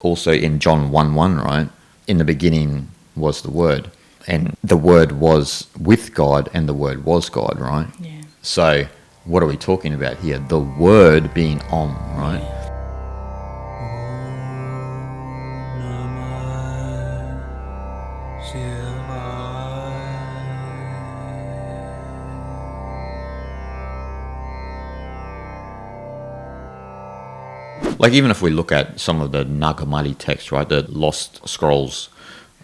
Also in John 1:1, right? In the beginning was the Word, and the Word was with God, and the Word was God, right? Yeah. So what are we talking about here? The Word being Om, right? Yeah. Like even if we look at some of the Nag Hammadi texts, right, the lost scrolls,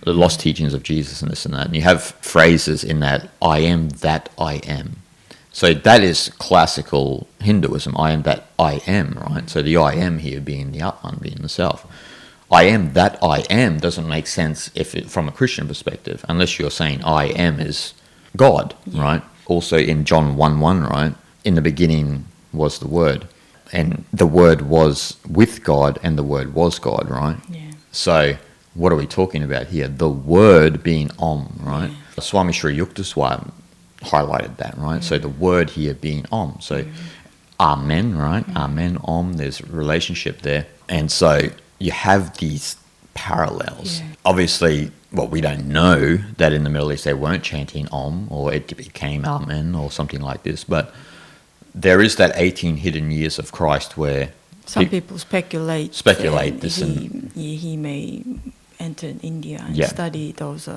the lost teachings of Jesus and this and that, and you have phrases in that, I am that I am. So that is classical Hinduism, I am that I am, right? So the I am here being the Atman, being the self. I am that I am doesn't make sense from a Christian perspective, unless you're saying I am is God, right? Also in John 1:1, right? In the beginning was the Word, and the Word was with God, and the Word was God, right? Yeah. So what are we talking about here? The Word being Om, right? Yeah. Swami Sri Yukteswar highlighted that, right? So the Word here being Om. So Amen, right? Amen, Om, there's a relationship there. And so you have these parallels. Yeah. Obviously, well, we don't know that in the Middle East they weren't chanting Om, or it became Amen or something like this, but there is that 18 hidden years of Christ where Some people speculate this he may enter India and Yeah. study those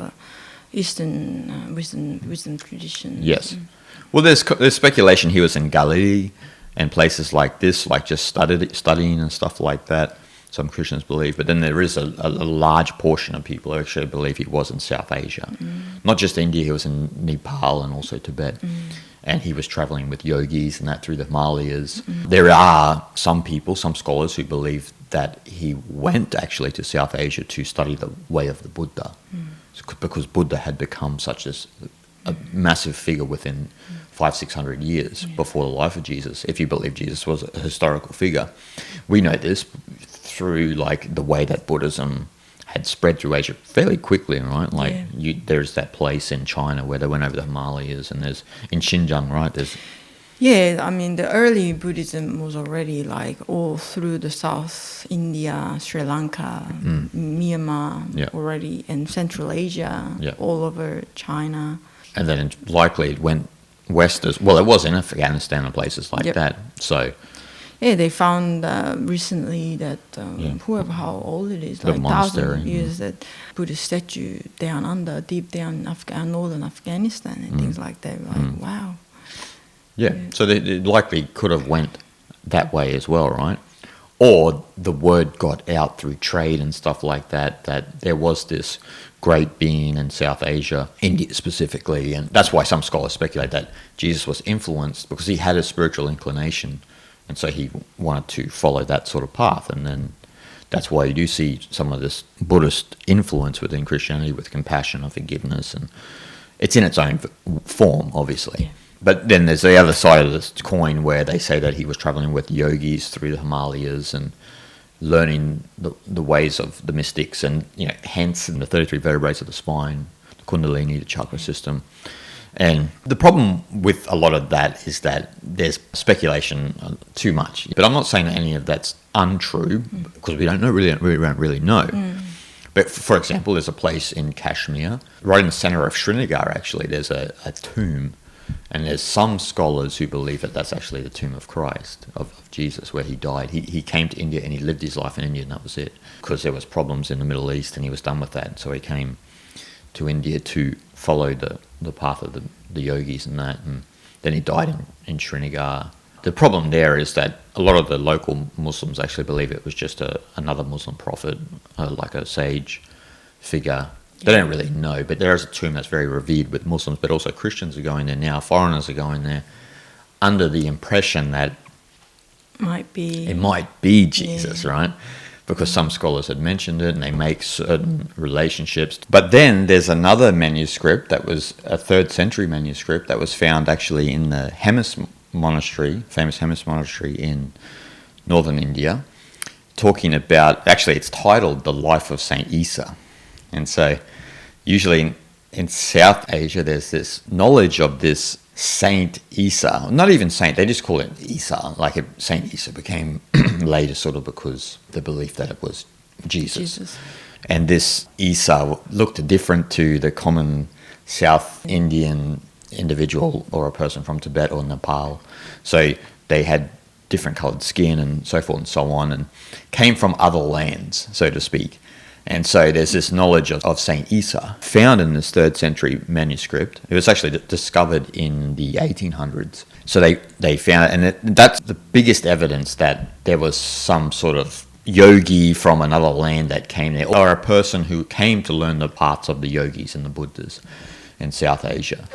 Eastern wisdom traditions. Yes. Well, there's speculation he was in Galilee and places like this, like just studying and stuff like that. Some Christians believe, but then there is a large portion of people who actually believe he was in South Asia. Not just India, he was in Nepal and also Tibet. And he was traveling with yogis and that through the Himalayas. There are some people, some scholars who believe that he went actually to South Asia to study the way of the Buddha, because Buddha had become such a massive figure within 500-600 years before the life of Jesus. If you believe Jesus was a historical figure, we know this through like the way that Buddhism had spread through Asia fairly quickly, right? Like there's that place in China where they went over the Himalayas, and there's in Xinjiang, right? I mean, the early Buddhism was already like all through the South India, Sri Lanka, Myanmar already, and Central Asia, all over China. And then likely it went west as well. It was in Afghanistan and places like that. So they found recently that how old it is, like 1,000 years, that Buddhist statue down under, deep down in northern Afghanistan and things like that. Like, wow. Yeah, so they likely could have went that way as well, right? Or the word got out through trade and stuff like that, that there was this great being in South Asia, India specifically, and that's why some scholars speculate that Jesus was influenced because he had a spiritual inclination, and so he wanted to follow that sort of path. And then that's why you do see some of this Buddhist influence within Christianity with compassion and forgiveness, and it's in its own form, obviously. Yeah. But then there's the other side of this coin where they say that he was traveling with yogis through the Himalayas and learning the ways of the mystics, and hence in the 33 vertebrae of the spine, the Kundalini, the chakra system. And the problem with a lot of that is that there's speculation too much. But I'm not saying that any of that's untrue, because we don't really know. But for example, there's a place in Kashmir, right in the center of Srinagar actually, there's a tomb. And there's some scholars who believe that that's actually the tomb of Christ, of Jesus, where he died. He came to India and he lived his life in India, and that was it. Because there was problems in the Middle East and he was done with that. So he came to India to follow the path of the yogis and that. And then he died in Srinagar. The problem there is that a lot of the local Muslims actually believe it was just another Muslim prophet, like a sage figure. They don't really know, but there is a tomb that's very revered with Muslims, but also Christians are going there now, foreigners are going there, under the impression that it might be Jesus, right? Because some scholars had mentioned it, and they make certain relationships. But then there's another manuscript that was a 3rd century manuscript that was found actually in the Hemis Monastery, famous Hemis Monastery in northern India, talking about, actually it's titled The Life of Saint Isa. And so usually in South Asia, there's this knowledge of this Saint Isa. Not even saint, they just call it Isa. Like Saint Isa became later sort of because the belief that it was Jesus. And this Isa looked different to the common South Indian individual or a person from Tibet or Nepal. So they had different coloured skin and so forth and so on, and came from other lands, so to speak. And so there's this knowledge of Saint Isa found in this 3rd century manuscript. It was actually discovered in the 1800s. So they found it, and that's the biggest evidence that there was some sort of yogi from another land that came there, or a person who came to learn the paths of the yogis and the Buddhas in South Asia.